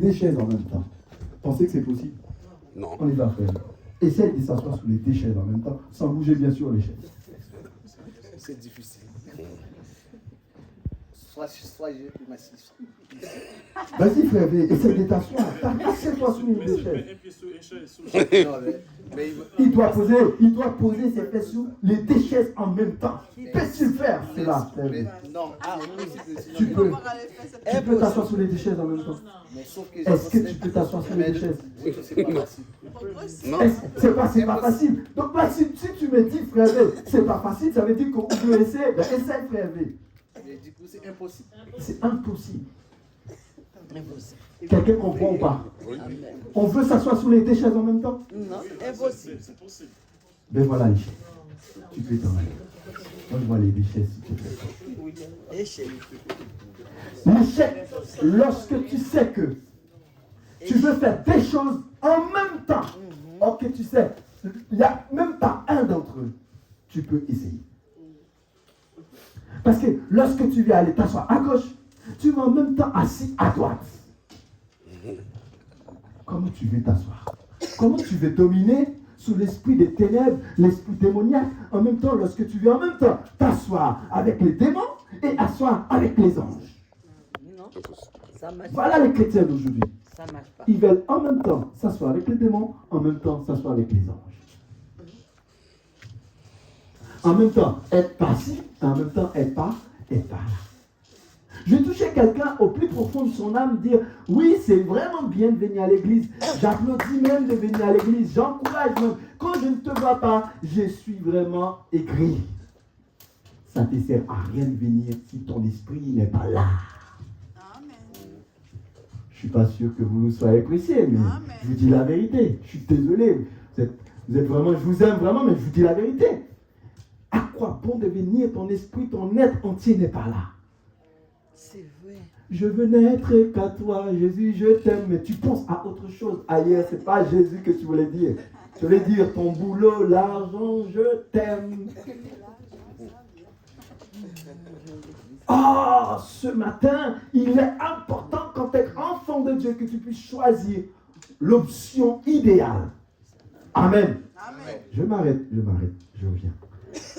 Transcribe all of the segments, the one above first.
des chaises en même temps. Pensez que c'est possible? Non. On y va, frère. Essaye de s'asseoir sur les deux chaises en même temps, sans bouger bien sûr les chaises. C'est difficile. Soit je peux m'asseoir. Vas-y, frère, essaye de t'asseoir. Assieds-toi sur une des chaises. Non, mais Il doit poser ses fesses sur les deux chaises en même temps. Qu'est-ce que tu fais? C'est là, frère. non, Tu peux t'asseoir sur les deux chaises en même temps. mais sauf que Est-ce que tu peux t'asseoir sur les deux chaises? Oui, c'est pas facile. Non. C'est pas facile. Donc là, si tu me dis, frère, c'est pas facile, ça veut dire qu'on peut essayer. Ben, essaye, frère. Mais du coup, c'est impossible. C'est impossible. Quelqu'un comprend ou pas? On veut s'asseoir sur les deux chaises en même temps? Non, impossible. Ben voilà les chaises. Tu peux t'en aller. Moi, je vois les deux chaises, si tu peux. Oui, échec. L'échec, lorsque tu sais que tu veux faire des choses en même temps, ok, tu sais, il n'y a même pas un d'entre eux, tu peux essayer. Parce que lorsque tu veux aller t'asseoir à gauche, tu vas en même temps assis à droite. Comment tu veux t'asseoir? Comment tu veux dominer sous l'esprit des ténèbres, l'esprit démoniaque, en même temps, lorsque tu veux en même temps t'asseoir avec les démons et asseoir avec les anges? Non, ça marche Voilà les chrétiens d'aujourd'hui. pas. Ça marche pas. Ils veulent en même temps s'asseoir avec les démons, en même temps s'asseoir avec les anges. En même temps être passif, en même temps être pas là. Je vais toucher quelqu'un au plus profond de son âme, dire oui, c'est vraiment bien de venir à l'église. J'applaudis même de venir à l'église. J'encourage même. Quand je ne te vois pas, je suis vraiment aigri. Ça ne te sert à rien de venir si ton esprit n'est pas là. Je ne suis pas sûr que vous soyez pressés, mais je vous dis la vérité. Je suis désolé. Vous êtes vraiment, je vous aime vraiment, mais je vous dis la vérité. À quoi bon de venir? Ton esprit, ton être entier n'est pas là. C'est vrai. Je veux n'être qu'à toi, Jésus, je t'aime, mais tu penses à autre chose ailleurs, c'est pas Jésus que tu voulais dire. Tu voulais dire ton boulot, l'argent, je t'aime. Oh, ce matin, il est important quand tu es enfant de Dieu que tu puisses choisir l'option idéale. Amen. Amen. Je m'arrête, je reviens.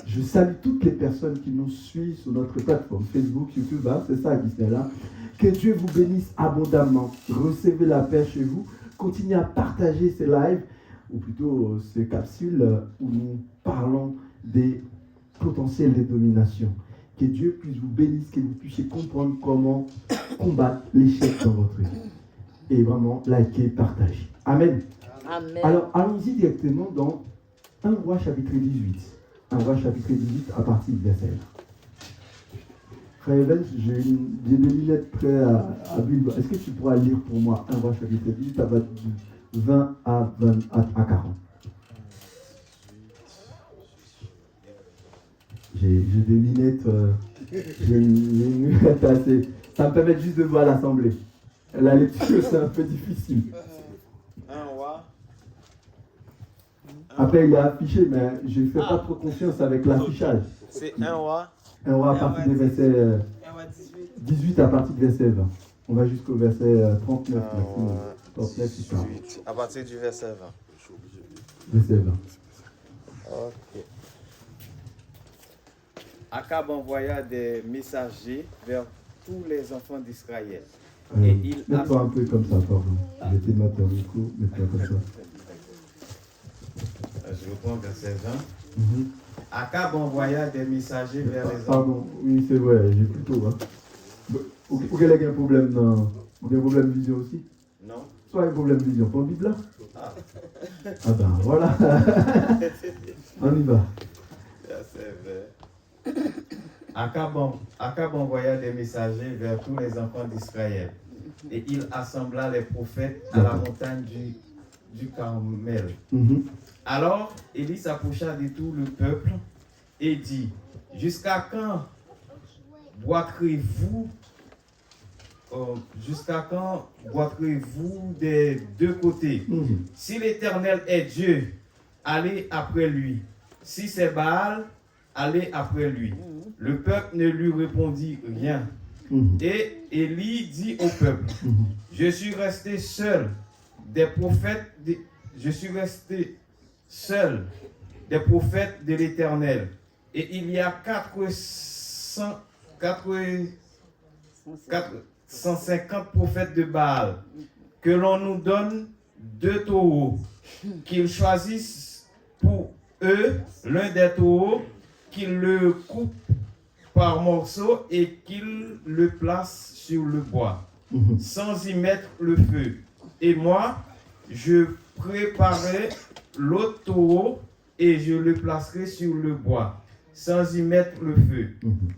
Je salue toutes les personnes qui nous suivent sur notre plateforme Facebook, YouTube, hein, c'est ça qui est là. Que Dieu vous bénisse abondamment. Recevez la paix chez vous. Continuez à partager ces lives, ou plutôt ces capsules où nous parlons des potentiels de domination. Que Dieu puisse vous bénir, que vous puissiez comprendre comment combattre l'échec dans votre vie. Et vraiment, liker, partager. Amen. Amen. Alors, allons-y directement dans 1 Roi chapitre 18. 1 Roi chapitre 18 à partir du verset 1. Frère Evans, j'ai des lunettes prêtes à Bible. Est-ce que tu pourras lire pour moi 1 Roi chapitre 18 à 20 à 40? J'ai des lunettes, j'ai une lunette assez. Ça me permet juste de voir l'assemblée. La lecture, c'est un peu difficile. Un roi. Après, il est affiché, mais je ne fais pas trop confiance avec l'affichage. C'est un roi. Un roi à partir du verset 18 à partir du verset 20. On va jusqu'au verset 39. 39 18. À partir du verset 20. Verset 20. Ok. Akab envoya des messagers vers tous les enfants d'Israël. Et il Mets-toi un peu comme ça, pardon. Je vais te mettre un micro, mets-toi comme ça. Je reprends verset 20. Mhm. Akab envoya des messagers vers les enfants. Pardon, oui, c'est vrai, j'ai plutôt. Hein. Ou quel est un problème dans. Ou un problème de vision aussi? Non. Soit un problème de vision. Ton Bible là? Ah. Ah ben voilà. On y va. Verset 20. Akab envoya des messagers vers tous les enfants d'Israël. Et il assembla les prophètes à la montagne du Carmel. Mhm. Alors, Élie s'approcha de tout le peuple et dit, jusqu'à quand boiterez-vous des deux côtés? Mhm. Si l'Éternel est Dieu, allez après lui. Si c'est Baal, allez après lui. Le peuple ne lui répondit rien. Et Élie dit au peuple, je suis resté seul des prophètes de l'Éternel. Et il y a 450 prophètes de Baal. Que l'on nous donne 2 taureaux, qu'ils choisissent pour eux l'un des taureaux, qu'ils le coupent par morceaux et qu'ils le placent sur le bois, sans y mettre le feu. Et moi, je préparerai l'autre taureau et je le placerai sur le bois, sans y mettre le feu.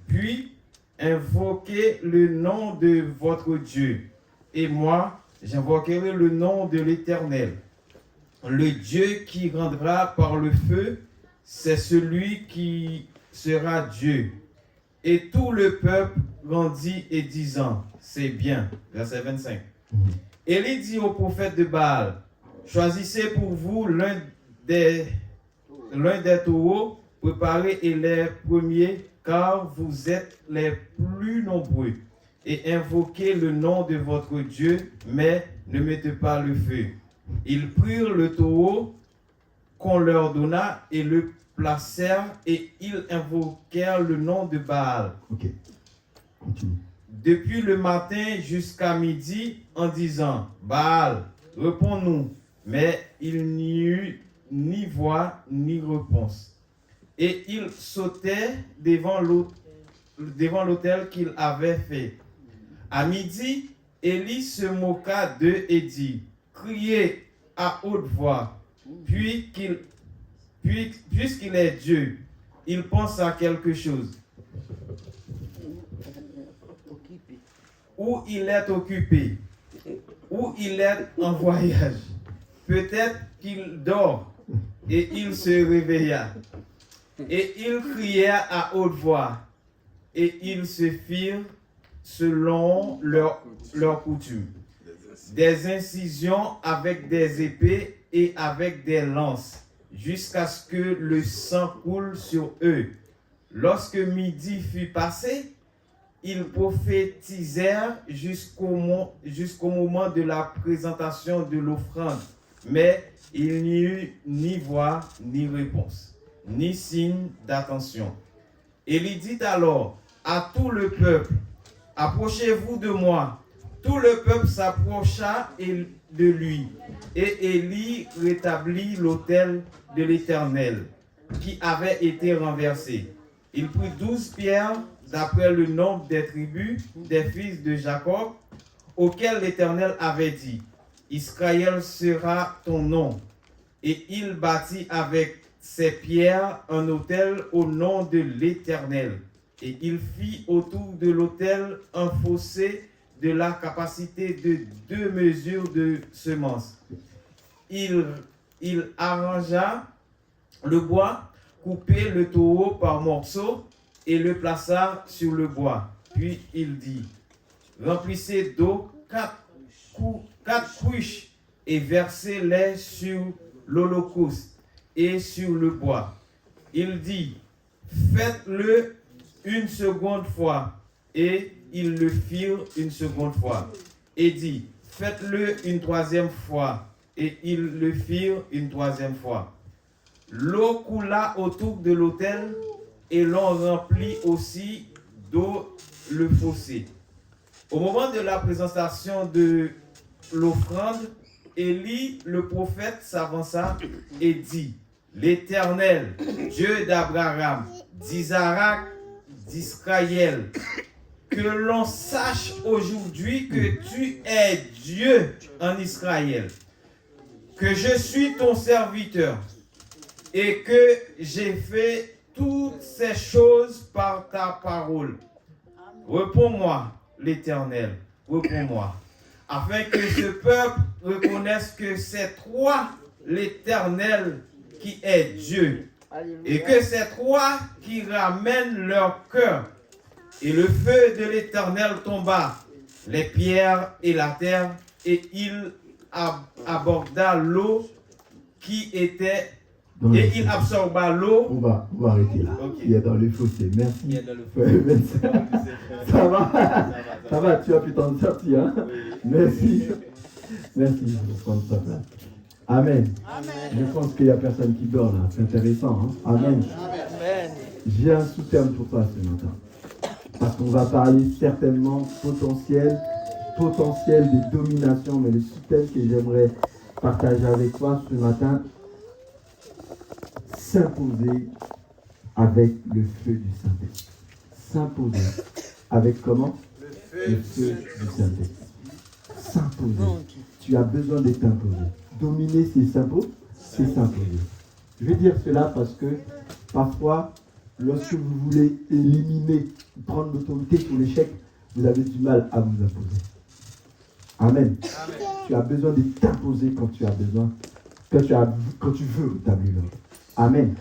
Puis, invoquez le nom de votre Dieu. Et moi, j'invoquerai le nom de l'Éternel. Le Dieu qui rendra par le feu, c'est celui qui sera Dieu. Et tout le peuple rendit et disant, c'est bien. Verset 25. Élie dit au prophète de Baal, choisissez pour vous l'un des taureaux, préparez et les premiers, car vous êtes les plus nombreux. Et invoquez le nom de votre Dieu, mais ne mettez pas le feu. Ils prirent le taureau qu'on leur donna et le placèrent, et ils invoquèrent le nom de Baal. Ok, continue. Depuis le matin jusqu'à midi, en disant, Baal, réponds-nous. Mais il n'y eut ni voix ni réponse. Et ils sautaient devant l'autel qu'il avait fait. À midi, Élie se moqua d'eux et dit, criez à haute voix, puisqu'il est Dieu, il pense à quelque chose. Ou il est occupé, ou il est en voyage. Peut-être qu'il dort, et il se réveilla. Et ils crièrent à haute voix, et ils se firent selon leur coutume. Des incisions avec des épées et avec des lances, jusqu'à ce que le sang coule sur eux. Lorsque midi fut passé, ils prophétisèrent jusqu'au moment de la présentation de l'offrande. Mais il n'y eut ni voix, ni réponse, ni signe d'attention. Élie dit alors à tout le peuple, approchez-vous de moi. Tout le peuple s'approcha de lui, et Élie rétablit l'autel de l'Éternel, qui avait été renversé. Il prit 12 pierres, d'après le nombre des tribus des fils de Jacob, auxquels l'Éternel avait dit, Israël sera ton nom. Et il bâtit avec ces pierres un autel au nom de l'Éternel. Et il fit autour de l'autel un fossé de la capacité de 2 mesures de semences. Il arrangea le bois, coupé le taureau par morceaux et le plaça sur le bois. Puis il dit, remplissez d'eau 4 cruches et versez-les sur l'holocauste et sur le bois. Il dit, faites-le une seconde fois, et ils le firent une seconde fois. Et dit, faites-le une troisième fois, et ils le firent une troisième fois. L'eau coula autour de l'autel, et l'on remplit aussi d'eau le fossé. Au moment de la présentation de l'offrande, Élie, le prophète, s'avança et dit, l'Éternel, Dieu d'Abraham, d'Isaac, d'Israël, que l'on sache aujourd'hui que tu es Dieu en Israël, que je suis ton serviteur et que j'ai fait toutes ces choses par ta parole. Réponds-moi, l'Éternel, réponds-moi, afin que ce peuple reconnaisse que c'est toi, l'Éternel, qui est Dieu, et que c'est toi qui ramènes leur cœur. Et le feu de l'Éternel tomba, les pierres et la terre, et il aborda l'eau qui était Et il absorbe l'eau. On va arrêter là. Ok. Il est dans le fossé. Merci. Il est dans le Ouais, merci. Ça va? Ça va, tu as pu t'en sortir. Hein? Oui. Merci. Merci pour prendre sa place. Amen. Je pense qu'il n'y a personne qui dort là. C'est intéressant. Hein? Amen. Amen. J'ai un sous-terme pour toi ce matin. Parce qu'on va parler certainement potentiel des dominations. Mais le sous-thème que j'aimerais partager avec toi ce matin, s'imposer avec le feu du Saint-Esprit. S'imposer avec comment? Le feu du Saint-Esprit. S'imposer. Ok. Tu as besoin de t'imposer. Dominer, c'est s'imposer. Je vais dire cela parce que parfois, lorsque vous voulez éliminer, prendre l'autorité sur l'échec, vous avez du mal à vous imposer. Amen. Tu as besoin de t'imposer quand tu as besoin, quand tu veux établir l'ordre. Amen.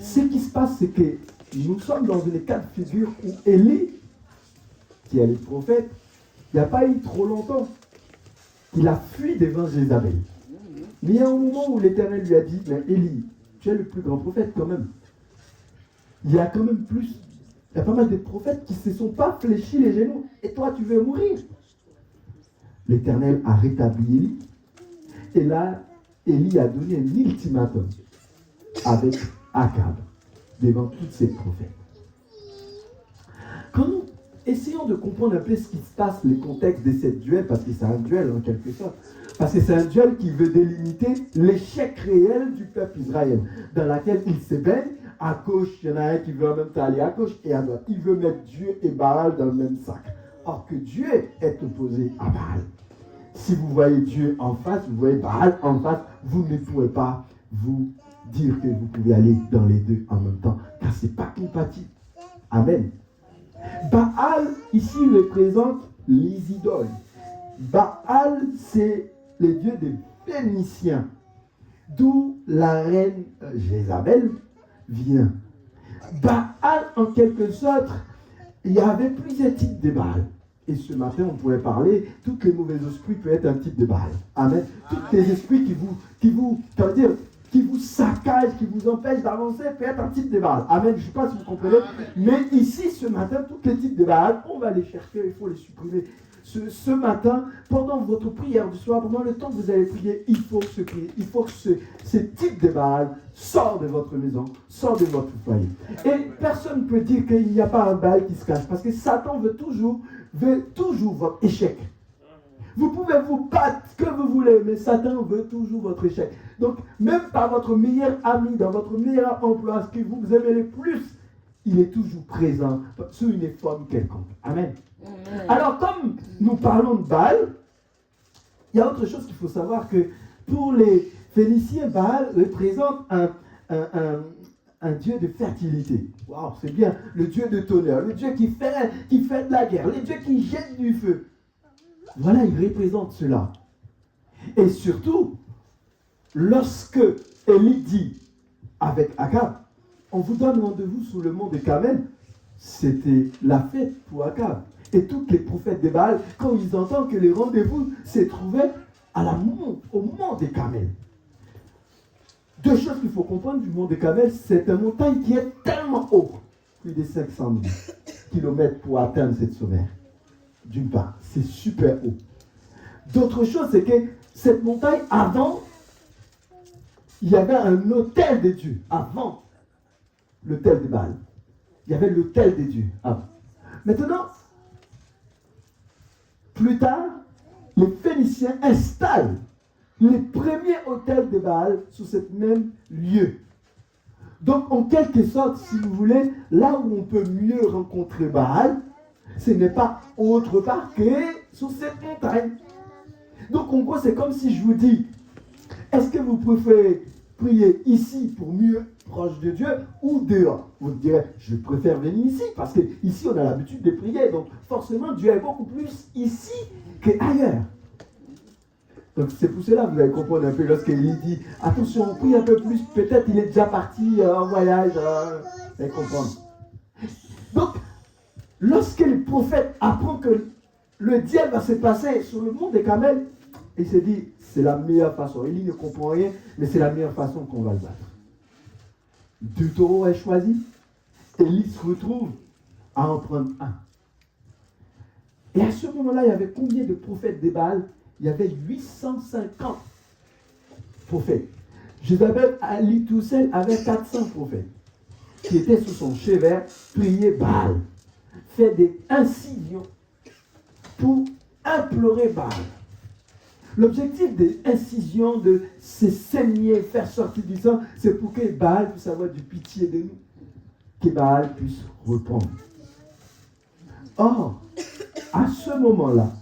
Ce qui se passe, c'est que nous sommes dans une cas de figure où Élie, qui est le prophète, il n'y a pas eu trop longtemps. Il a fui devant Jézabel. Mais il y a un moment où l'Éternel lui a dit, mais Élie, tu es le plus grand prophète quand même. Il y a quand même plus, il y a pas mal de prophètes qui ne se sont pas fléchis les genoux. Et toi, tu veux mourir. L'Éternel a rétabli Élie. Et là, Élie a donné un ultimatum avec Akab devant tous ces prophètes. Quand nous essayons de comprendre un peu ce qui se passe, les contextes de cette duel, parce que c'est un duel en quelque sorte, parce que c'est un duel qui veut délimiter l'échec réel du peuple Israël, dans laquelle il se baigne. À gauche, il y en a un qui veut en même temps aller à gauche et à droite. Il veut mettre Dieu et Baal dans le même sac. Or que Dieu est opposé à Baal. Si vous voyez Dieu en face, vous voyez Baal en face, vous ne pouvez pas vous dire que vous pouvez aller dans les deux en même temps, car ce n'est pas compatible. Amen. Baal, ici, représente les idoles. Baal, c'est le dieu des Phéniciens, d'où la reine Jézabel vient. Baal, en quelque sorte, il y avait plusieurs types de Baal. Et ce matin, on pourrait parler, tous les mauvais esprits peuvent être un type de Baal. Amen. Tous les esprits qui vous saccagent, qui vous empêchent d'avancer, peuvent être un type de Baal. Amen. Je ne sais pas si vous comprenez. Mais ici, ce matin, tous les types de Baal, on va les chercher, il faut les supprimer. Ce matin, pendant votre prière du soir, pendant le temps que vous allez prier, il faut se prier. Il faut que ce type de Baal sorte de votre maison, sorte de votre foyer. Et personne ne peut dire qu'il n'y a pas un Baal qui se cache, parce que Satan veut toujours votre échec. Vous pouvez vous battre que vous voulez, mais Satan veut toujours votre échec. Donc, même par votre meilleur ami, dans votre meilleur emploi, ce que vous aimez le plus, il est toujours présent sous une forme quelconque. Amen. Alors, comme nous parlons de Baal, il y a autre chose qu'il faut savoir, que pour les Phéniciens, Baal représente un dieu de fertilité. Waouh, c'est bien. Le dieu de tonnerre, le dieu qui fait de la guerre, le dieu qui jette du feu. Voilà, il représente cela. Et surtout, lorsque Élie dit avec Akab, on vous donne rendez-vous sur le mont de Carmel, c'était la fête pour Akab. Et tous les prophètes de Baal, quand ils entendent que le rendez-vous s'est trouvé au mont de Carmel. Deux choses qu'il faut comprendre du mont de Carmel, c'est une montagne qui est tellement haute, plus de 500 000 km pour atteindre cette sommet. D'une part, c'est super haut. D'autre chose, c'est que cette montagne, avant, il y avait un autel de Dieu. Avant l'autel de Baal, il y avait l'autel de Dieu. Maintenant, plus tard, les Phéniciens installent les premiers autels de Baal sur ce même lieu. Donc, en quelque sorte, si vous voulez, là où on peut mieux rencontrer Baal, ce n'est pas autre part que sur cette montagne. Donc, en gros, c'est comme si je vous dis, est-ce que vous préférez prier ici pour mieux proche de Dieu ou dehors? Vous me direz, je préfère venir ici parce qu'ici, on a l'habitude de prier. Donc, forcément, Dieu est beaucoup plus ici qu'ailleurs. Donc, c'est pour cela que vous allez comprendre un peu lorsqu'il dit, attention, on prie un peu plus, peut-être il est déjà parti en voyage. Vous allez comprendre. Donc, lorsque le prophète apprend que le diable va se passer sur le mont de Carmel, il s'est dit, c'est la meilleure façon. Élie ne comprend rien, mais c'est la meilleure façon qu'on va le battre. Deux taureaux est choisi. Élie se retrouve à en prendre un. Et à ce moment-là, il y avait combien de prophètes des Baals? Il y avait 850 prophètes. Jézabel, à lui tout seul, avait 400 prophètes qui étaient sous son chevet, prier Baal, faire des incisions pour implorer Baal. L'objectif des incisions, de se saigner, faire sortir du sang, c'est pour que Baal puisse avoir du pitié de nous, que Baal puisse répondre. Or, à ce moment-là,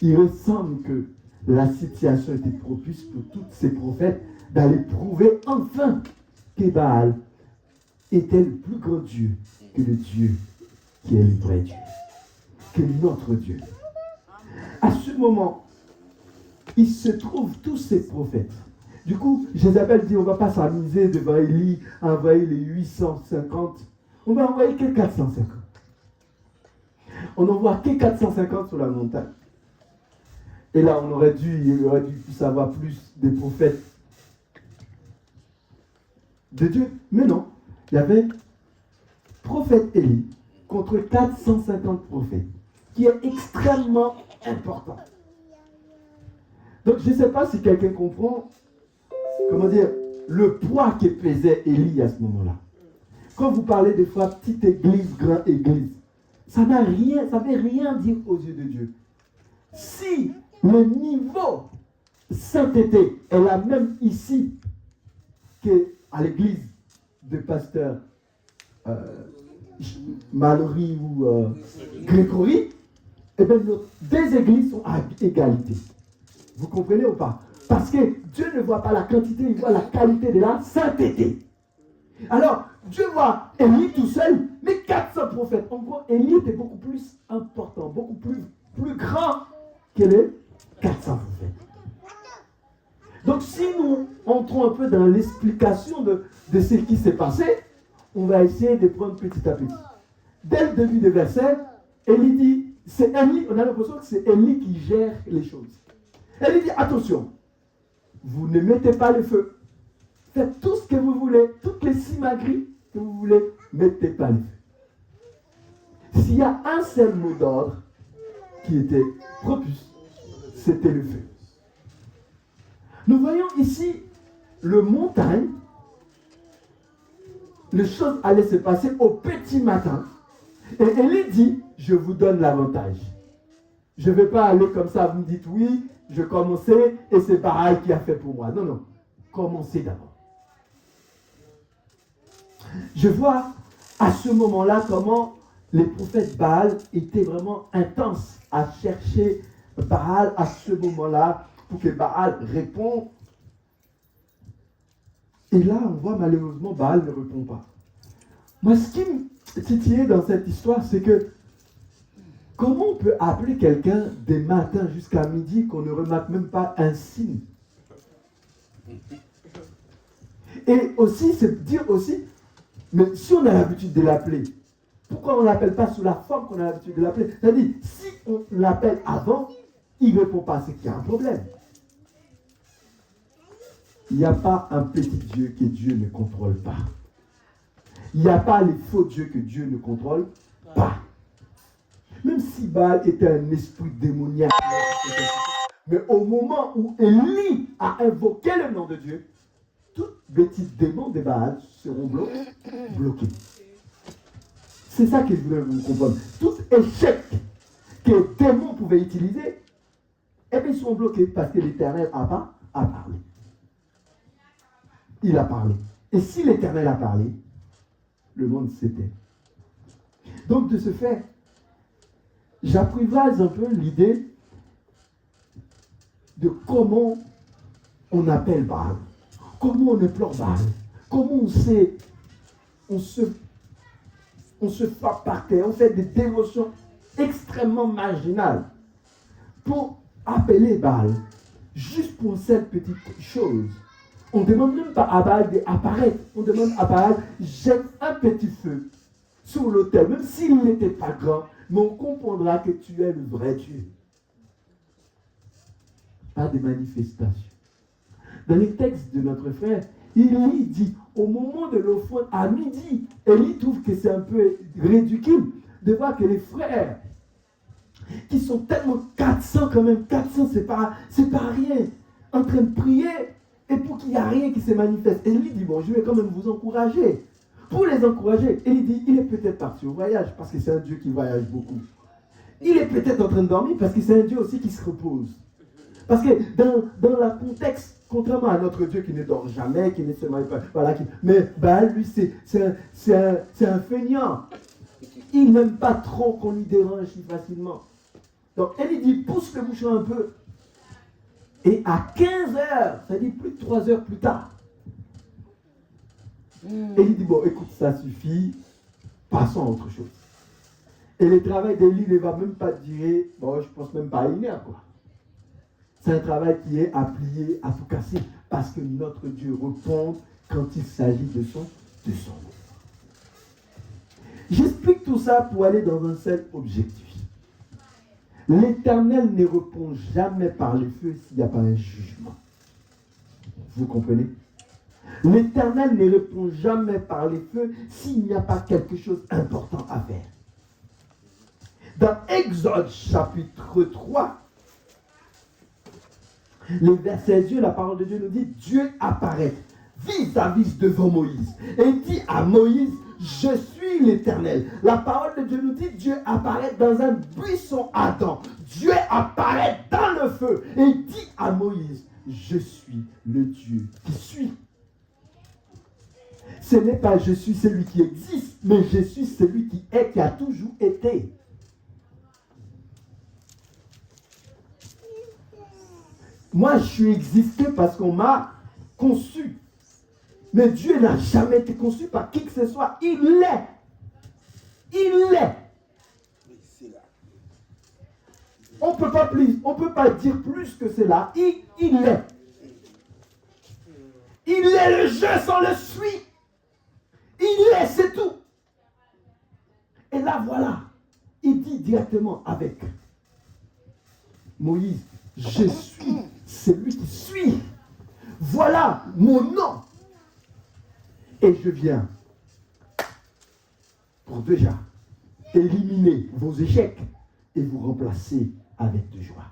il ressemble que la situation était propice pour tous ces prophètes d'aller prouver enfin que Baal était le plus grand Dieu que le Dieu qui est le vrai Dieu, que notre Dieu. À ce moment, il se trouve tous ces prophètes. Du coup, Jézabel dit, on ne va pas s'amuser devant Élie, envoyer les 850. On va envoyer que 450. On n'envoie que 450 sur la montagne. Et là, il aurait dû savoir plus des prophètes de Dieu. Mais non, il y avait prophète Élie contre 450 prophètes, qui est extrêmement important. Donc, je ne sais pas si quelqu'un comprend, comment dire, le poids que pesait Élie à ce moment-là. Quand vous parlez des fois petite église, grande église, ça ne veut rien dire aux yeux de Dieu. Si le niveau sainteté est la même ici qu'à l'église de pasteur Mallory ou Grégory, eh bien, nos deux églises sont à égalité. Vous comprenez ou pas? Parce que Dieu ne voit pas la quantité, il voit la qualité de la sainteté. Alors, Dieu voit Élie tout seul, mais 400 prophètes. En gros, Élie était beaucoup plus important, beaucoup plus grand que les 400 prophètes. Donc, si nous entrons un peu dans l'explication de ce qui s'est passé, on va essayer de prendre petit à petit. Dès le début du verset, Élie dit, c'est Élie, on a l'impression que c'est Élie qui gère les choses. Élie dit, attention, vous ne mettez pas le feu. Faites tout ce que vous voulez, toutes les simagrées que vous voulez, mettez pas le feu. S'il y a un seul mot d'ordre qui était propice, c'était le feu. Nous voyons ici le montagne. Les choses allaient se passer au petit matin. Et Élie dit, je vous donne l'avantage. Je ne vais pas aller comme ça, vous me dites oui, je commençais et c'est Baal qui a fait pour moi. Non, non, commencez d'abord. Je vois à ce moment-là comment les prophètes Baal étaient vraiment intenses à chercher Baal à ce moment-là pour que Baal réponde. Et là, on voit malheureusement Baal ne répond pas. Moi, ce qui me titillait dans cette histoire, c'est que comment on peut appeler quelqu'un des matins jusqu'à midi qu'on ne remarque même pas un signe? Et aussi, c'est dire aussi, mais si on a l'habitude de l'appeler, pourquoi on ne l'appelle pas sous la forme qu'on a l'habitude de l'appeler? C'est-à-dire, si on l'appelle avant, il ne répond pas, c'est qu'il y a un problème. Il n'y a pas un petit Dieu que Dieu ne contrôle pas. Il n'y a pas les faux dieux que Dieu ne contrôle pas. Même si Baal était un esprit démoniaque, mais au moment où Élie a invoqué le nom de Dieu, tous les petits démons de Baal seront bloqués. C'est ça que je voulais vous comprendre. Tout échec que les démons pouvaient utiliser, eh bien, ils sont bloqués parce que l'Éternel a parlé. Il a parlé. Et si l'Éternel a parlé, le monde s'éteint. Donc, de ce fait, j'apprivoise un peu l'idée de comment on appelle Baal, comment on implore Baal, comment on se frappe par terre, on fait des dévotions extrêmement marginales pour appeler Baal, juste pour cette petite chose. On ne demande même pas à Baal d'apparaître, on demande à Baal, jette un petit feu sur l'autel, même s'il n'était pas grand, mais on comprendra que tu es le vrai Dieu. Pas de manifestation. Dans les textes de notre frère, Élie dit, au moment de l'offrande, à midi, Élie trouve que c'est un peu ridicule de voir que les frères, qui sont tellement 400 quand même, 400 c'est pas rien, en train de prier, et pour qu'il n'y a rien qui se manifeste. Élie dit, bon, je vais quand même vous encourager. Pour les encourager, Élie dit, il est peut-être parti au voyage, parce que c'est un Dieu qui voyage beaucoup. Il est peut-être en train de dormir, parce que c'est un Dieu aussi qui se repose. Parce que dans le contexte, contrairement à notre Dieu qui ne dort jamais, qui ne se marie pas, voilà, mais Baal, lui, c'est un feignant. Il n'aime pas trop qu'on lui dérange si facilement. Donc, elle dit, pousse le bouchon un peu. Et à 15 heures, ça dit plus de 3 heures plus tard, elle dit, bon, écoute, ça suffit, passons à autre chose. Et le travail d'Élie ne va même pas durer, bon, je pense même pas à 1 heure, quoi. C'est un travail qui est à plier, à tout casser, parce que notre Dieu répond quand il s'agit de son nom. J'explique tout ça pour aller dans un seul objectif. L'Éternel ne répond jamais par le feu s'il n'y a pas un jugement. Vous comprenez? L'Éternel ne répond jamais par le feu s'il n'y a pas quelque chose d'important à faire. Dans Exode chapitre 3, le verset Dieu, la parole de Dieu nous dit, Dieu apparaît vis-à-vis devant Moïse et dit à Moïse, je suis l'Éternel. La parole de Dieu nous dit, Dieu apparaît dans un buisson ardent. Dieu apparaît dans le feu et dit à Moïse, je suis le Dieu qui suis. Ce n'est pas je suis celui qui existe, mais je suis celui qui est, qui a toujours été. Moi, je suis existé parce qu'on m'a conçu. Mais Dieu n'a jamais été conçu par qui que ce soit. Il l'est. Il l'est. On ne peut pas plus, on peut pas dire plus que cela. Il l'est. Il est le je sans le suis. Il est, c'est tout. Et là, voilà. Il dit directement avec Moïse, je suis celui qui suis. Voilà mon nom. Et je viens pour déjà éliminer vos échecs et vous remplacer avec de joie.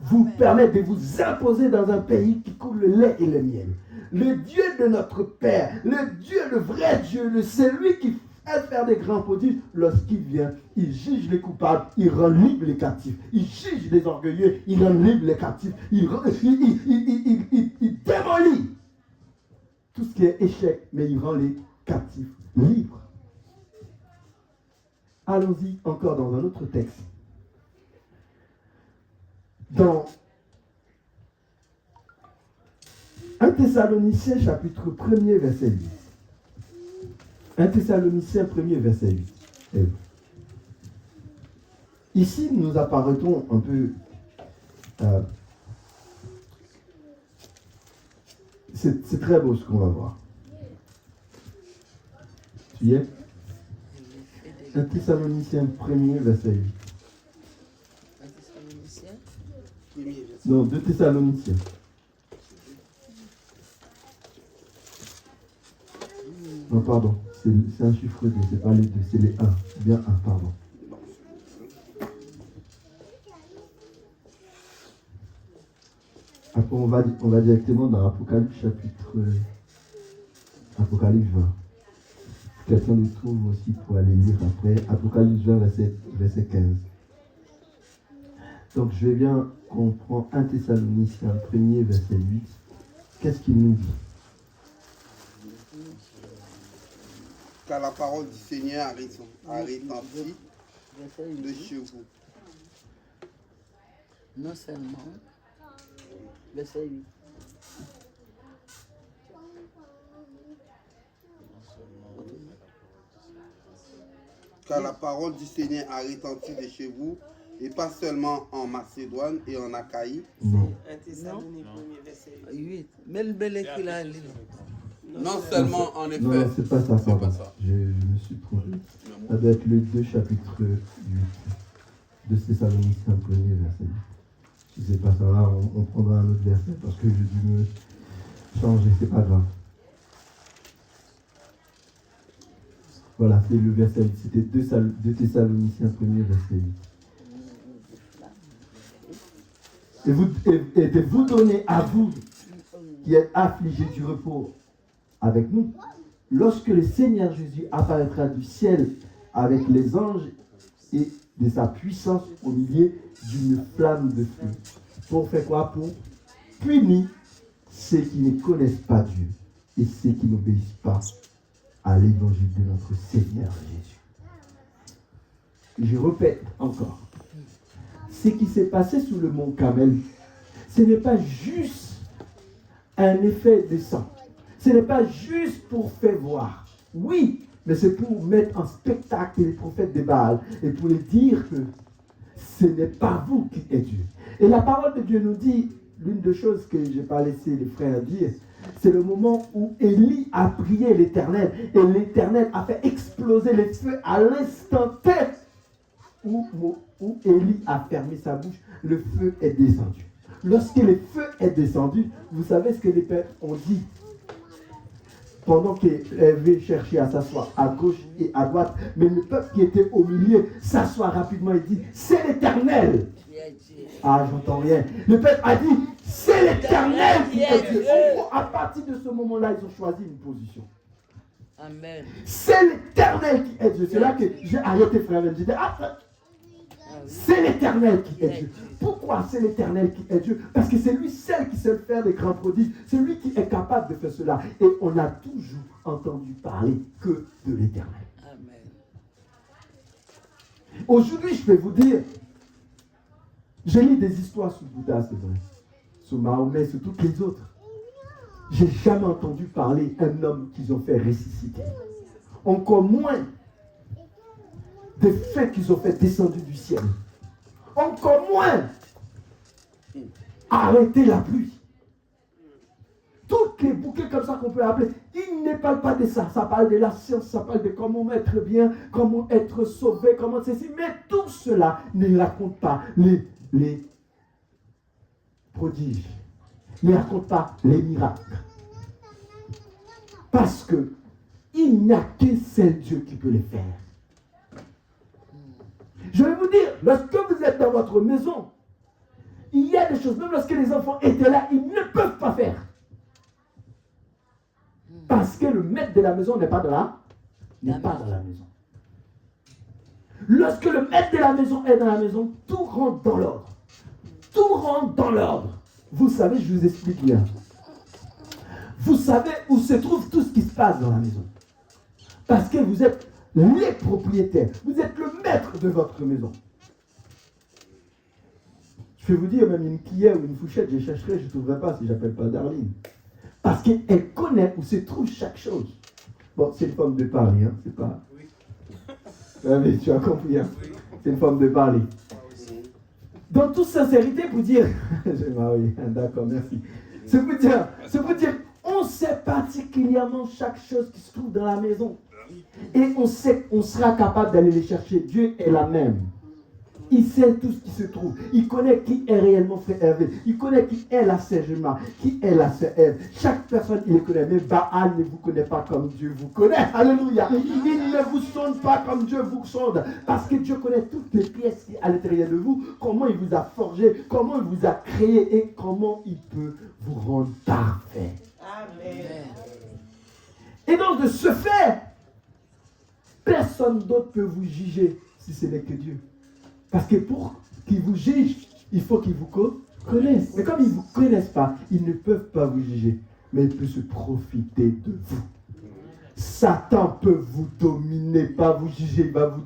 Vous permettre de vous imposer dans un pays qui coule le lait et le miel. Le Dieu de notre Père, le Dieu, le vrai Dieu, celui qui fait faire des grands prodiges, lorsqu'il vient, il juge les coupables, il rend libre les captifs, il juge les orgueilleux, il rend libre les captifs, il démolit tout ce qui est échec, mais il rend les captifs libres. Allons-y encore dans un autre texte. Dans 1 Thessaloniciens chapitre 1er verset 8. 1 Thessaloniciens 1er verset 8. Ici, nous apparaîtrons un peu... c'est très beau ce qu'on va voir. Tu y es? 1 Thessaloniciens 1er verset 8. Non, 2 Thessaloniciens. Non, pardon, c'est un chiffre 2, c'est pas les 2, c'est les 1. Bien 1, pardon. Après, on va directement dans Apocalypse chapitre... Apocalypse 20. Quelqu'un nous trouve aussi pour aller lire après. Apocalypse 20, verset 15. Donc, je vais bien comprendre 1 Thessaloniciens 1er, verset 8. Qu'est-ce qu'il nous dit? Car la parole du Seigneur a retenti de chez vous. Non seulement, verset 8. Car la parole du Seigneur a retenti de chez vous, et pas seulement en Macédoine et en Achaïe. Non. 1 Thessalonique 1er verset 8. Mais le bel qu'il a lu. Non seulement en effet. Non, c'est pas ça, C'est pardon. pas ça. Je me suis trompé. Ça doit être le 2 chapitre 8 de Thessaloniciens 1er verset 8. Si c'est pas ça là, on prendra un autre verset parce que j'ai dû me changer, c'est pas grave. Voilà, c'est le verset 8. C'était 2 Thessaloniciens 1er, verset 8. Et de vous donner à vous qui êtes affligés du repos avec nous, lorsque le Seigneur Jésus apparaîtra du ciel avec les anges et de sa puissance au milieu d'une flamme de feu. Pour faire quoi? Pour punir ceux qui ne connaissent pas Dieu et ceux qui n'obéissent pas à l'évangile de notre Seigneur Jésus. Je répète encore. Ce qui s'est passé sous le mont Carmel, ce n'est pas juste un effet de sang. Ce n'est pas juste pour faire voir. Oui, mais c'est pour mettre en spectacle les prophètes de Baal et pour les dire que ce n'est pas vous qui êtes Dieu. Et la parole de Dieu nous dit, l'une des choses que je n'ai pas laissé les frères dire, c'est le moment où Élie a prié l'Éternel et l'Éternel a fait exploser les feux à l'instant T où Élie a fermé sa bouche, le feu est descendu. Lorsque le feu est descendu, vous savez ce que les pères ont dit pendant qu'Hervé cherchait à s'asseoir à gauche et à droite, mais le peuple qui était au milieu s'assoit rapidement et dit, c'est l'Éternel. Ah, j'entends rien. Le peuple a dit, c'est l'Éternel qui est Dieu. À partir de ce moment-là, ils ont choisi une position. Amen. C'est l'Éternel qui est Dieu. C'est là que j'ai arrêté, frère. J'ai dit, c'est l'Éternel qui est Dieu. Pourquoi c'est l'Éternel qui est Dieu? Parce que c'est lui seul qui sait faire des grands prodiges. C'est lui qui est capable de faire cela. Et on a toujours entendu parler que de l'Éternel. Amen. Aujourd'hui, je vais vous dire, j'ai lu des histoires sur Bouddha, c'est vrai, sur Mahomet, sur toutes les autres. J'ai jamais entendu parler d'un homme qu'ils ont fait ressusciter. Encore moins des faits qu'ils ont fait descendre du ciel. Encore moins arrêter la pluie. Toutes les bouquets comme ça qu'on peut appeler, ils ne parlent pas de ça. Ça parle de la science, ça parle de comment être bien, comment être sauvé, comment ceci. Mais tout cela ne raconte pas les prodiges, ne raconte pas les miracles. Parce que il n'y a qu'un seul Dieu qui peut les faire. Je vais vous dire, lorsque vous êtes dans votre maison, il y a des choses, même lorsque les enfants étaient là, ils ne peuvent pas faire. Parce que le maître de la maison n'est pas dans la maison. Lorsque le maître de la maison est dans la maison, tout rentre dans l'ordre. Tout rentre dans l'ordre. Vous savez, je vous explique bien. Vous savez où se trouve tout ce qui se passe dans la maison. Parce que vous êtes les propriétaires. Vous êtes le maître de votre maison. Je vais vous dire, même une cuillère ou une fourchette, je chercherai, je ne trouverai pas si je n'appelle pas Darlene. Parce qu'elle connaît où se trouve chaque chose. Bon, c'est une forme de parler, hein, c'est pas... Oui. Mais tu as compris, hein. Oui. C'est une forme de parler. Dans toute sincérité, pour dire... oui, d'accord, merci. C'est pour dire, on sait particulièrement chaque chose qui se trouve dans la maison. Et on sera capable d'aller les chercher. Dieu est la même. Il sait tout ce qui se trouve. Il connaît qui est réellement frère Hervé. Il connaît qui est la sœur Gemma, qui est la sœur Ève. Chaque personne, il les connaît. Mais Baal ne vous connaît pas comme Dieu vous connaît. Alléluia. Il ne vous sonde pas comme Dieu vous sonde. Parce que Dieu connaît toutes les pièces qui sont à l'intérieur de vous. Comment il vous a forgé, comment il vous a créé et comment il peut vous rendre parfait. Amen. Et donc de ce fait, personne d'autre peut vous juger si ce n'est que Dieu. Parce que pour qu'ils vous jugent, il faut qu'ils vous connaissent. Mais comme ils ne vous connaissent pas, ils ne peuvent pas vous juger. Mais ils peuvent se profiter de vous. Satan peut vous dominer, pas vous juger, il va vous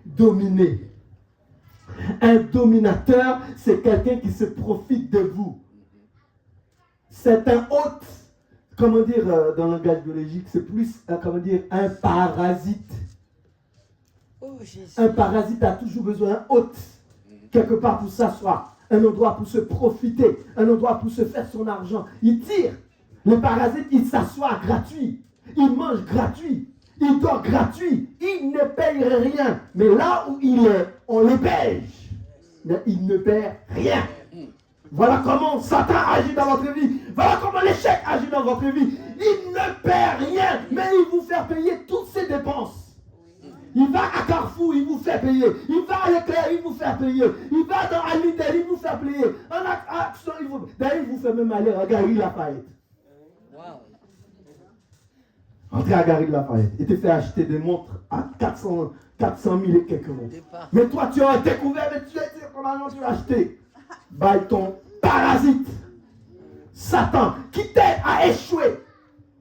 dominer. Un dominateur, c'est quelqu'un qui se profite de vous. C'est un hôte, comment dire dans le langage biologique, c'est plus, un parasite. Oh, Jésus. Un parasite a toujours besoin d'un hôte, quelque part pour s'asseoir, un endroit pour se profiter, un endroit pour se faire son argent. Il tire. Le parasite, il s'assoit gratuit, il mange gratuit, il dort gratuit, il ne paye rien. Mais là où il est, on le paye. Mais il ne paie rien. Voilà comment Satan agit dans votre vie. Voilà comment l'échec agit dans votre vie. Il ne paie rien, mais il vous fait payer toutes ses dépenses. Il va à Carrefour, il vous fait payer. Il va à l'éclair, il vous fait payer. Il va dans à Lidl, il vous fait payer. En action, d'ailleurs, il vous fait même aller à Galerie Lafayette. Wow. Entrez à Galerie Lafayette et te fait acheter des montres à 400 000 et quelques euros. Départ. Mais toi, tu as découvert, mais tu as dit comment tu as acheté. By ton parasite, Satan, qui t'aide à échouer.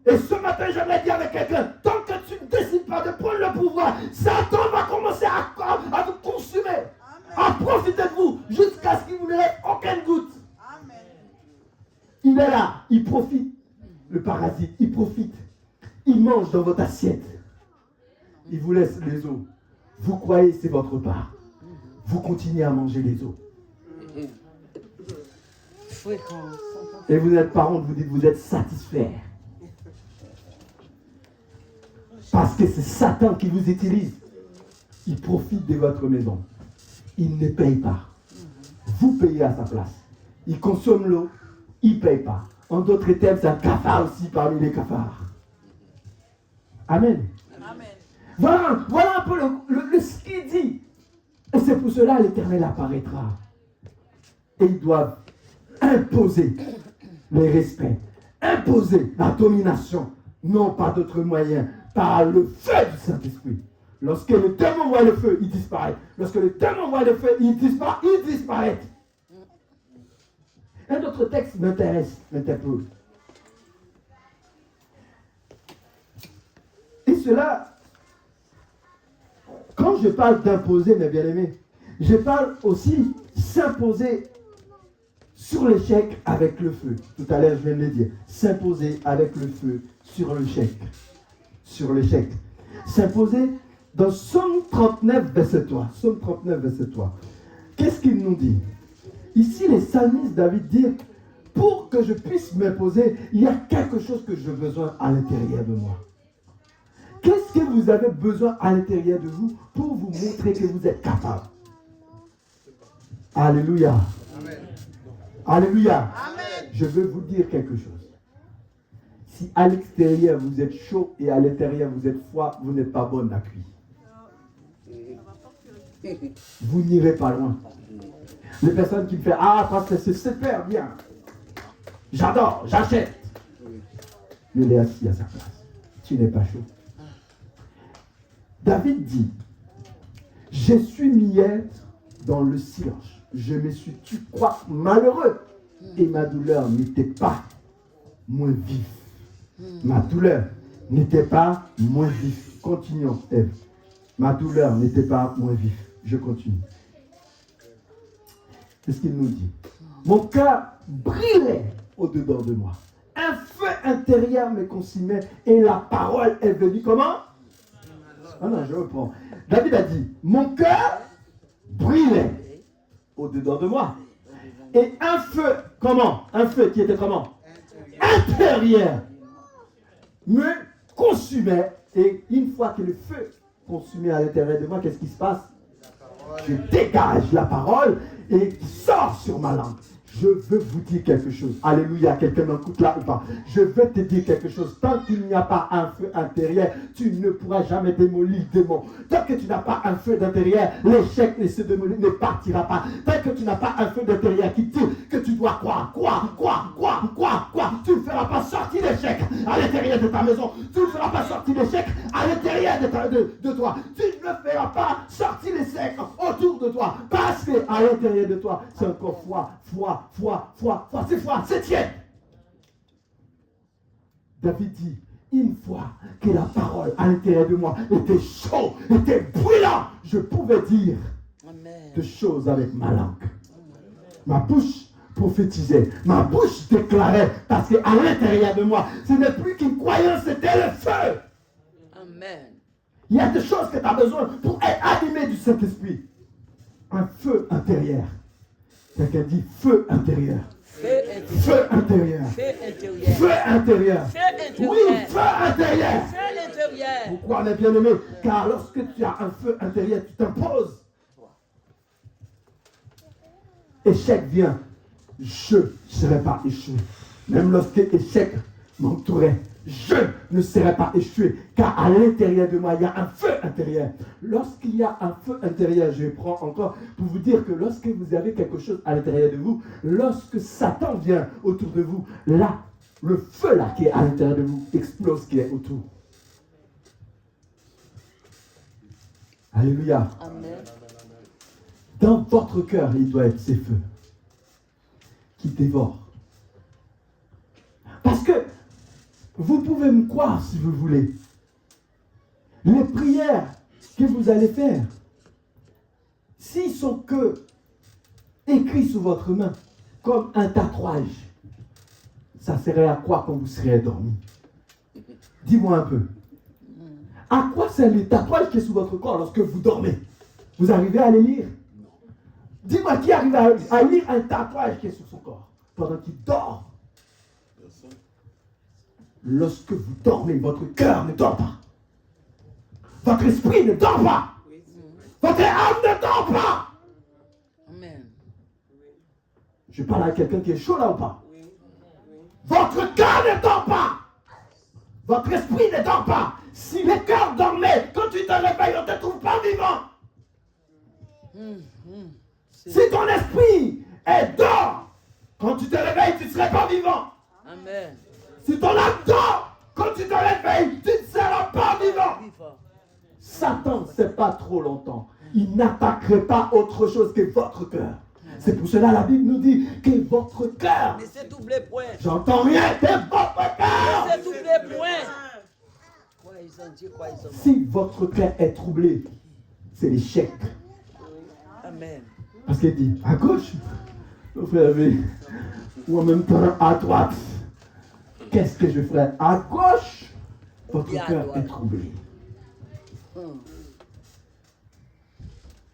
Et ce matin, j'aimerais dire avec quelqu'un, tant que tu ne décides pas de prendre le pouvoir, Satan va commencer à vous consumer, à profiter de vous, jusqu'à ce qu'il vous ne laisse aucune goutte. Il est là, il profite, le parasite, il profite. Il mange dans votre assiette. Il vous laisse les os. Vous croyez que c'est votre part. Vous continuez à manger les os. Fréquence. Et vous êtes parents, vous dites vous êtes satisfaits. Parce que c'est Satan qui vous utilise. Il profite de votre maison. Il ne paye pas. Vous payez à sa place. Il consomme l'eau. Il ne paye pas. En d'autres termes, c'est un cafard aussi parmi les cafards. Amen. Amen. Voilà un peu ce qu'il dit. Et c'est pour cela que l'Éternel apparaîtra. Et ils doivent imposer le respect, imposer la domination, non par d'autres moyens, par le feu du Saint-Esprit. Lorsque le démon voit le feu, il disparaît. Lorsque le démon voit le feu, il disparaît. Un autre texte m'interpelle. Et cela, quand je parle d'imposer, mes bien-aimés, je parle aussi s'imposer sur l'échec avec le feu. Tout à l'heure, je viens de le dire. S'imposer avec le feu sur l'échec. Sur l'échec. S'imposer dans Psaume 39, verset 3. Psaume 39, verset 3. Qu'est-ce qu'il nous dit? Ici, les psalmistes, David dit, pour que je puisse m'imposer, il y a quelque chose que j'ai besoin à l'intérieur de moi. Qu'est-ce que vous avez besoin à l'intérieur de vous pour vous montrer que vous êtes capable? Alléluia. Amen. Alléluia. Amen. Je veux vous dire quelque chose. Si à l'extérieur vous êtes chaud et à l'intérieur vous êtes froid, vous n'êtes pas bon à cuire. Vous n'irez pas loin. Les personnes qui me font ah parce que c'est super bien. J'adore, j'achète. Mais il est assis à sa place. Tu n'es pas chaud. David dit, je suis miette dans le silence. Je me suis tu crois malheureux. Et ma douleur n'était pas moins vive. Ma douleur n'était pas moins vive. Continuons, Ève. Ma douleur n'était pas moins vive. Je continue. C'est ce qu'il nous dit. Mon cœur brillait au-dedans de moi. Un feu intérieur me consumait et la parole est venue comment? Ah non, je reprends. David a dit, mon cœur brillait au-dedans de moi. Et un feu, comment? Un feu qui était comment? Intérieur me consumait. Et une fois que le feu consumait à l'intérieur de moi, qu'est-ce qui se passe? Je dégage la parole et qui sort sur ma langue. Je veux vous dire quelque chose. Alléluia, quelqu'un m'écoute là ou pas? Je veux te dire quelque chose. Tant qu'il n'y a pas un feu intérieur, tu ne pourras jamais démolir le démon. Tant que tu n'as pas un feu d'intérieur, l'échec ne partira pas. Tant que tu n'as pas un feu d'intérieur qui dit que tu dois croire, tu ne feras pas sortir l'échec à l'intérieur de ta maison. Tu ne feras pas sortir l'échec à l'intérieur de toi. Tu ne feras pas sortir l'échec autour de toi. Parce qu'à l'intérieur de toi, c'est encore foi, c'est tiède. David dit, une fois que la parole à l'intérieur de moi était chaude, était brûlante, je pouvais dire des choses avec ma langue. Ma bouche prophétisait, ma bouche déclarait, parce qu'à l'intérieur de moi, ce n'est plus qu'une croyance, c'était le feu. Amen. Il y a des choses que tu as besoin pour être animé du Saint-Esprit. Un feu intérieur. Quelqu'un dit feu intérieur. Feu intérieur. Feu intérieur. Feu intérieur. Feu intérieur. Oui, feu intérieur. Feu intérieur. Pourquoi, mes bien-aimés? Car lorsque tu as un feu intérieur, tu t'imposes. Échec vient. Je ne serai pas échoué. Même lorsque échec m'entourait, je ne serai pas échoué, car à l'intérieur de moi, il y a un feu intérieur. Lorsqu'il y a un feu intérieur, je prends encore pour vous dire que lorsque vous avez quelque chose à l'intérieur de vous, lorsque Satan vient autour de vous, là, le feu là qui est à l'intérieur de vous explose qui est autour. Alléluia. Amen. Dans votre cœur, il doit être ces feux qui dévorent. Parce que vous pouvez me croire si vous voulez. Les prières que vous allez faire, s'ils sont que écrits sous votre main, comme un tatouage, ça serait à quoi quand vous serez endormi? Dis-moi un peu. À quoi servent les tatouages qui sont sous votre corps lorsque vous dormez? Vous arrivez à les lire? Dis-moi qui arrive à lire un tatouage qui est sur son corps pendant qu'il dort? Lorsque vous dormez, votre cœur ne dort pas. Votre esprit ne dort pas. Votre âme ne dort pas. Amen. Je parle à quelqu'un qui est chaud là ou pas? Votre cœur ne dort pas. Votre esprit ne dort pas. Si le cœur dormait, quand tu te réveilles, on ne te trouve pas vivant. Si ton esprit est dort, quand tu te réveilles, tu ne serais pas vivant. Amen. Si ton âme dort, quand tu te réveilles, tu ne seras pas vivant. Viva. Satan, c'est pas trop longtemps. Il n'attaquerait pas autre chose que votre cœur. C'est pour cela la Bible nous dit que votre cœur, Laissez doubler point. j'entends rien, c'est votre cœur. Laissez doubler point. Quoi ils ont dit, quoi ils ont dit. Si votre cœur est troublé, c'est l'échec. Amen. Parce qu'il dit à gauche, mon frère, ou en même temps à droite. Qu'est-ce que je ferai? À gauche, votre Et à cœur droite. est troublé.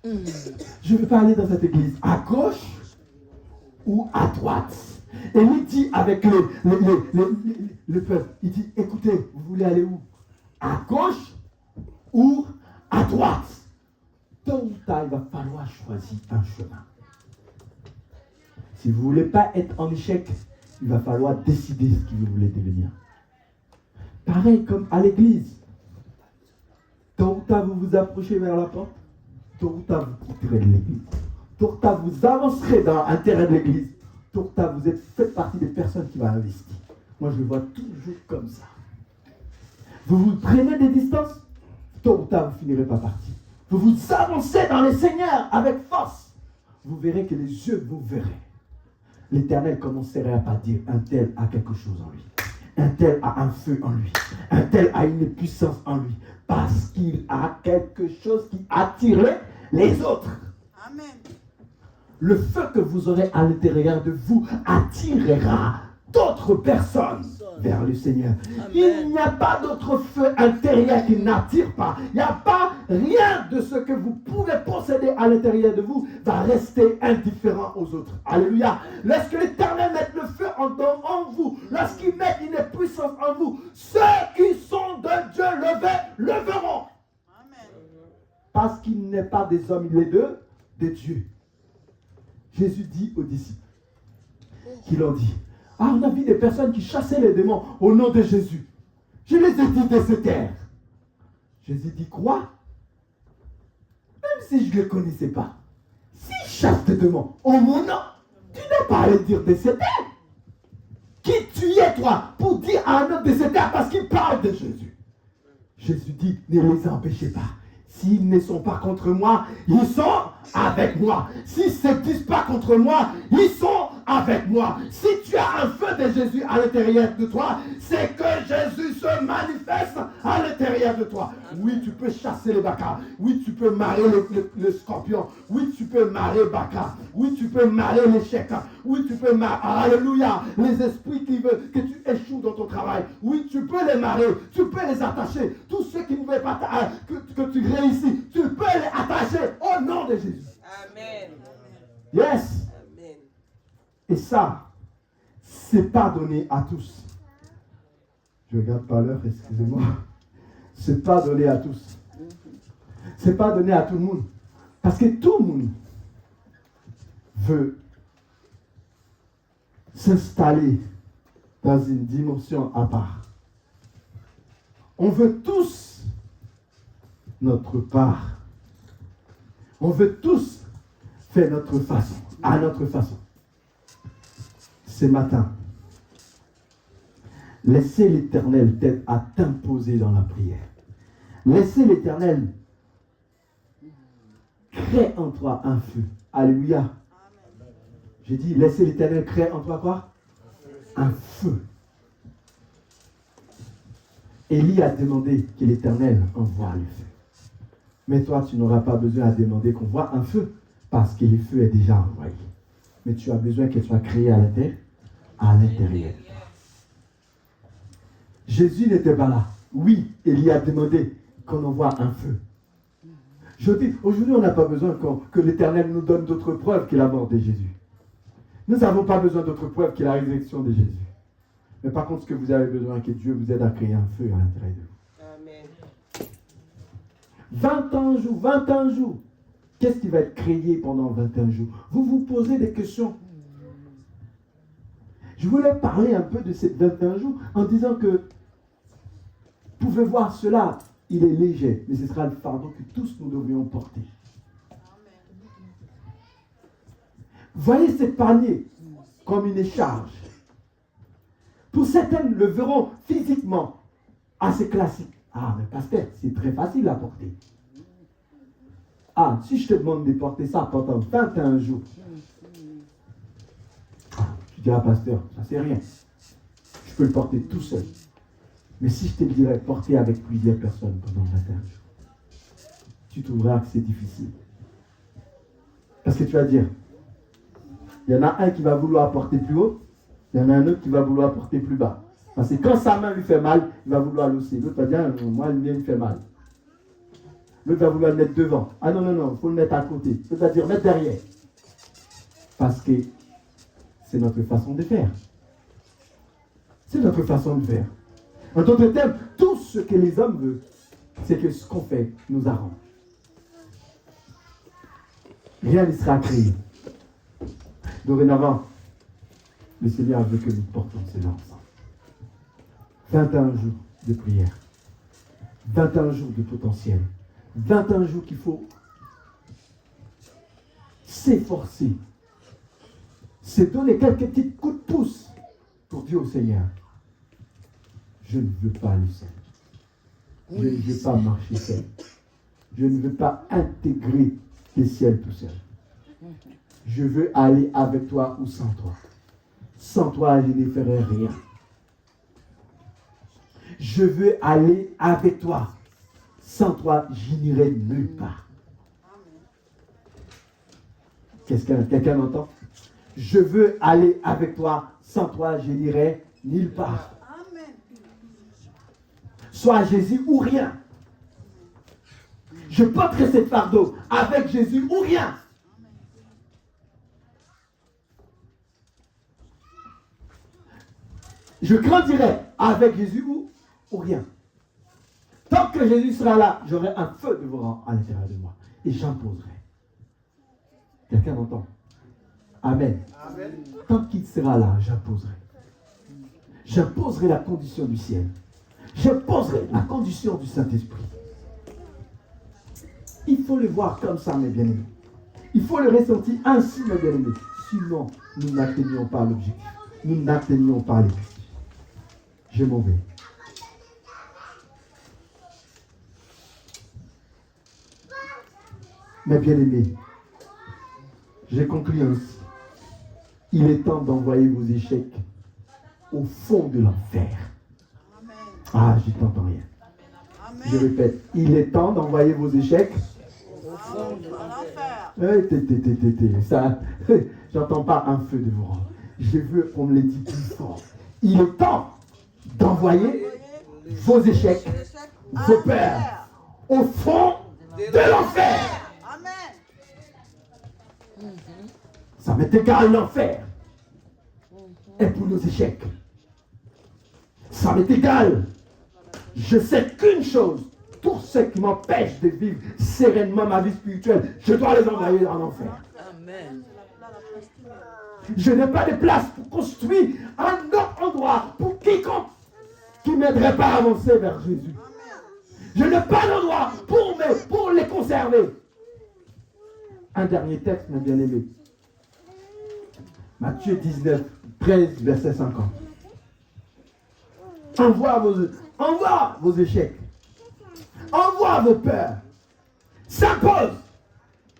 Je ne veux pas aller dans cette église à gauche ou à droite. Et il dit avec le peuple, il dit, écoutez, vous voulez aller où? À gauche ou à droite? Tôt ou tard, il va falloir choisir un chemin. Si vous ne voulez pas être en échec, il va falloir décider ce que vous voulez devenir. Pareil comme à l'église. Tôt ou tard, vous vous approchez vers la porte. Tôt ou tard, vous quitterez de l'église. Tôt ou tard, vous avancerez dans l'intérêt de l'église. Tôt ou tard, vous faites partie des personnes qui vont investir. Moi, je le vois toujours comme ça. Vous vous prenez des distances. Tôt ou tard, vous finirez par partir. Vous vous avancez dans le Seigneur avec force. Vous verrez que les yeux vous verrez. L'Éternel commencerait à pas dire un tel a quelque chose en lui. Un tel a un feu en lui. Un tel a une puissance en lui. Parce qu'il a quelque chose qui attire les autres. Amen. Le feu que vous aurez à l'intérieur de vous attirera d'autres personnes vers le Seigneur. Amen. Il n'y a pas d'autre feu intérieur qui n'attire pas. Il n'y a pas rien de ce que vous pouvez posséder à l'intérieur de vous va rester indifférent aux autres. Alléluia. Lorsque l'Éternel met le feu en vous, lorsqu'il met une puissance en vous, ceux qui sont de Dieu le verront. Amen. Parce qu'il n'est pas des hommes, il est de Dieu. Jésus dit aux disciples qui l'ont dit, ah, on a vu des personnes qui chassaient les démons au nom de Jésus. Je les ai dit de se taire. Jésus dit quoi? Même si je ne les connaissais pas. S'ils chassent des démons au mon nom, tu n'as pas à les dire de se taire. Qui tu es toi pour dire à un homme de se taire parce qu'il parle de Jésus? Jésus dit, ne les empêchez pas. S'ils ne sont pas contre moi, ils sont avec moi. S'ils ne se disent pas contre moi, ils sont avec moi. Si tu as un feu de Jésus à l'intérieur de toi, c'est que Jésus se manifeste à l'intérieur de toi. Oui, tu peux chasser les bacas. Oui, tu peux marrer le scorpion. Oui, tu peux marrer bacas. Oui, tu peux marrer l'échec. Oui, tu peux marrer, alléluia, les esprits qui veulent que tu échoues dans ton travail. Oui, tu peux les marrer. Tu peux les attacher. Tous ceux qui ne veulent pas que tu réussis, tu peux les attacher au nom de Jésus. Amen. Yes. Amen. Et ça, c'est pas donné à tous. Je regarde pas l'heure, excusez-moi. C'est pas donné à tous. C'est pas donné à tout le monde. Parce que tout le monde veut s'installer dans une dimension à part. On veut tous notre part. On veut tous faire notre façon, à notre façon. Ce matin, laissez l'Éternel t'aider à t'imposer dans la prière. Laissez l'Éternel créer en toi un feu. Alléluia. J'ai dit, laissez l'Éternel créer en toi quoi? Un feu. Élie a demandé que l'Éternel envoie le feu. Mais toi, tu n'auras pas besoin de demander qu'on voit un feu, parce que le feu est déjà envoyé. Mais tu as besoin qu'il soit créé à l'intérieur. Jésus n'était pas là. Oui, Élie a demandé qu'on envoie un feu. Je dis, aujourd'hui, on n'a pas besoin que l'Éternel nous donne d'autres preuves que la mort de Jésus. Nous n'avons pas besoin d'autres preuves que la résurrection de Jésus. Mais par contre, ce que vous avez besoin, que Dieu vous aide à créer un feu à l'intérieur de vous. Amen. 21 jours. Qu'est-ce qui va être créé pendant 21 jours? Vous vous posez des questions. Je voulais parler un peu de ces 21 jours en disant que vous pouvez voir cela, il est léger, mais ce sera le fardeau que tous nous devrions porter. Voyez ces paniers comme une charge. Pour certaines, le verront physiquement assez classique. Ah, mais pasteur, c'est très facile à porter. Ah, si je te demande de porter ça pendant 21 jours, tu diras, pasteur, ça c'est rien. Je peux le porter tout seul. Mais si je te dirais porter avec plusieurs personnes pendant 21 jours, tu trouveras que c'est difficile. Parce que tu vas dire, il y en a un qui va vouloir porter plus haut, il y en a un autre qui va vouloir porter plus bas. Parce que quand sa main lui fait mal, il va vouloir l'hausser. L'autre va dire, moi, le mien me fait mal. L'autre va vouloir le mettre devant. Ah non, il faut le mettre à côté. L'autre va dire, mettre derrière. Parce que c'est notre façon de faire. C'est notre façon de faire. En d'autres termes, tout ce que les hommes veulent, c'est que ce qu'on fait nous arrange. Rien ne sera créé. Dorénavant, le Seigneur veut que nous portons cela ensemble. 21 jours de prière. 21 jours de potentiel. 21 jours qu'il faut s'efforcer. Se donner quelques petits coups de pouce pour dire au Seigneur, je ne veux pas le seul. Je ne veux pas marcher seul. Je ne veux pas intégrer les ciels tout seul. Je veux aller avec toi ou sans toi. Sans toi, je ne ferai rien. Je veux aller avec toi. Sans toi, je n'irai nulle part. Quelqu'un entend? Je veux aller avec toi. Sans toi, je n'irai nulle part. Soit Jésus ou rien. Je porterai cette fardeau avec Jésus ou rien. Je grandirai avec Jésus ou rien. Tant que Jésus sera là, j'aurai un feu dévorant à l'intérieur de moi. Et j'imposerai. Quelqu'un m'entend? Amen. Amen. Tant qu'il sera là, j'imposerai. J'imposerai la condition du ciel. J'imposerai la condition du Saint-Esprit. Il faut le voir comme ça, mes bien-aimés. Il faut le ressentir ainsi, mes bien-aimés. Sinon, nous n'atteignons pas l'objectif. Nous n'atteignons pas les buts. Je m'en vais. Mes bien-aimés, j'ai conclu ainsi. Il est temps d'envoyer vos échecs au fond de l'enfer. Ah, je t'entends rien. Amen. Je répète, il est temps d'envoyer vos échecs Au fond de l'enfer. Ça, j'entends pas un feu de vous. Je veux qu'on me le dise plus fort. Il est temps d'envoyer vos échecs, vos peurs, au fond de l'enfer. Amen. Ça m'est égal l'enfer. Et pour nos échecs, ça m'est égal. Je sais qu'une chose, tous ceux qui m'empêchent de vivre sereinement ma vie spirituelle, je dois les envoyer en enfer. Amen. Je n'ai pas de place pour construire un autre endroit pour quiconque qui ne m'aiderait pas à avancer vers Jésus. Je n'ai pas d'endroit pour les conserver. Un dernier texte, mes bien-aimés. Matthieu 19, 13, verset 50. Envoie vos échecs. Envoie vos peurs. S'impose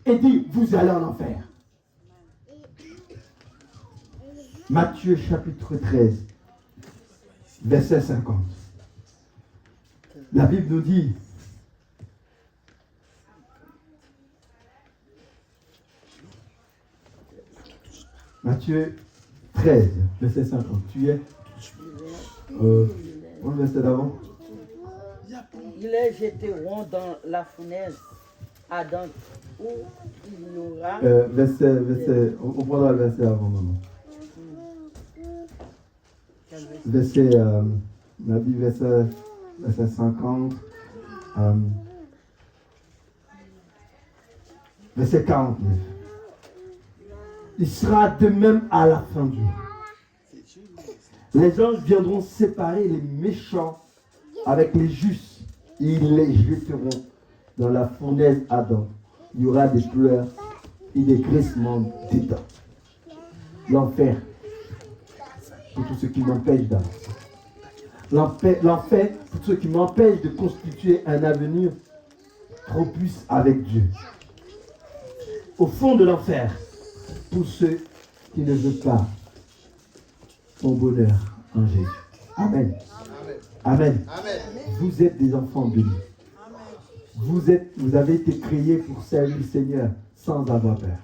et dit, vous allez en enfer. Matthieu chapitre 13, verset 50. La Bible nous dit, Matthieu 13, verset 50. Tu es le verset d'avant. Il est jeté rond dans la fournaise ardente où il y aura. On prendra le verset avant, maman. Verset, on a dit verset 50. Verset 49. Il sera de même à la fin du monde. Les anges viendront séparer les méchants avec les justes et ils les jeteront dans la fournaise ardente. Il y aura des pleurs et des grincements des dents. L'enfer, pour tous ceux qui m'empêchent d'avancer. L'enfer, pour ceux qui m'empêchent de constituer un avenir propice avec Dieu. Au fond de l'enfer, pour ceux qui ne veulent pas ton bonheur en Jésus. Amen. Amen. Amen. Vous êtes des enfants bénis. Vous avez été créés pour servir le Seigneur sans avoir peur.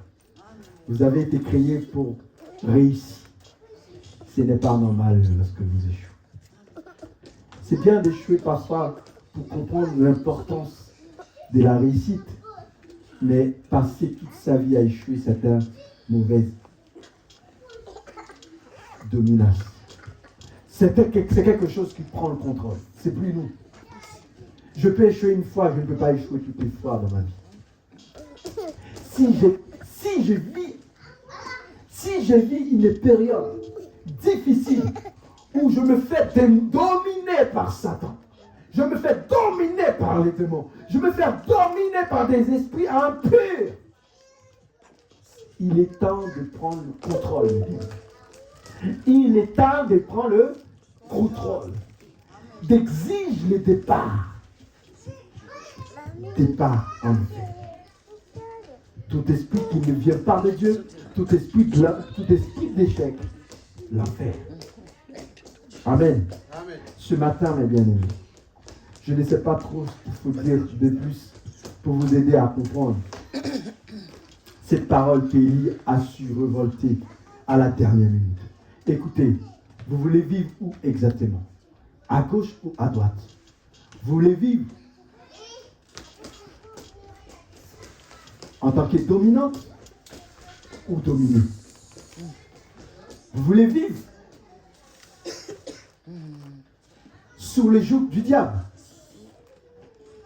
Vous avez été créés pour réussir. Ce n'est pas normal lorsque vous échouez. C'est bien d'échouer parfois pour comprendre l'importance de la réussite. Mais passer toute sa vie à échouer, c'est une mauvaise domination. C'est quelque chose qui prend le contrôle. C'est plus nous. Je peux échouer une fois, je ne peux pas échouer toutes les fois dans ma vie. Si je vis une période difficile où je me fais dominer par Satan, je me fais dominer par les démons, je me fais dominer par des esprits impurs, il est temps de prendre le contrôle. Il est temps de prendre le contrôle, d'exiger le départ. Départ en enfer. Tout esprit qui ne vient pas de Dieu, tout esprit d'échec, l'enfer. Amen. Amen. Ce matin, mes bien-aimés, je ne sais pas trop ce qu'il faut dire de plus pour vous aider à comprendre cette parole qu'Élie a su revolter à la dernière minute. Écoutez, vous voulez vivre où exactement? À gauche ou à droite? Vous voulez vivre en tant que dominante ou dominée? Vous voulez vivre sous le joug du diable?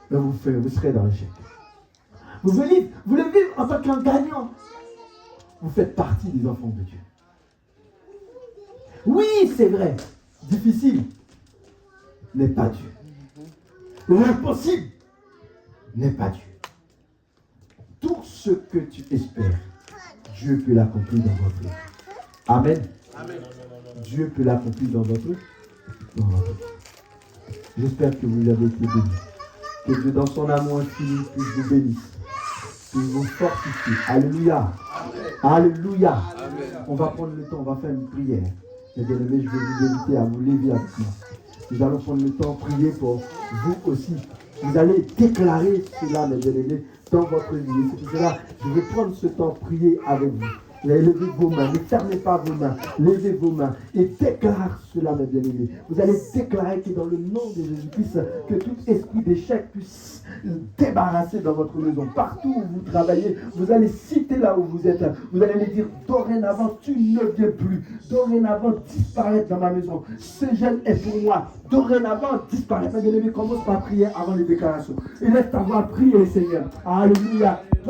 Mais vous serez dans l'échec. Vous voulez vivre en tant qu'un gagnant? Vous faites partie des enfants de Dieu. Oui, c'est vrai, difficile n'est pas Dieu. L'impossible n'est pas Dieu. Tout ce que tu espères, Dieu peut l'accomplir dans votre vie. Amen. Amen. Dieu peut l'accomplir dans votre vie. J'espère que vous avez été bénis. Que Dieu, dans son amour infini, puisse vous bénir, puisse vous fortifier. Alléluia. Amen. Alléluia. Amen. On va prendre le temps, on va faire une prière. Mes bien-aimés, je vais vous inviter à vous lever avec moi. Nous allons prendre le temps de prier pour vous aussi. Vous allez déclarer cela, mes bien-aimés, dans votre vie. C'est pour cela que je vais prendre ce temps de prier avec vous. Levez vos mains, ne fermez pas vos mains, levez vos mains et déclare cela, mes bien-aimés. Vous allez déclarer que dans le nom de Jésus-Christ, que tout esprit d'échec puisse débarrasser dans votre maison. Partout où vous travaillez, vous allez citer là où vous êtes. Vous allez lui dire, dorénavant, tu ne viens plus. Dorénavant, disparaître dans ma maison. Ce jeune est pour moi. Dorénavant, disparaître. Mes bien-aimés, commence par prier avant les déclarations. Et laisse ta voix prier, Seigneur. Alléluia.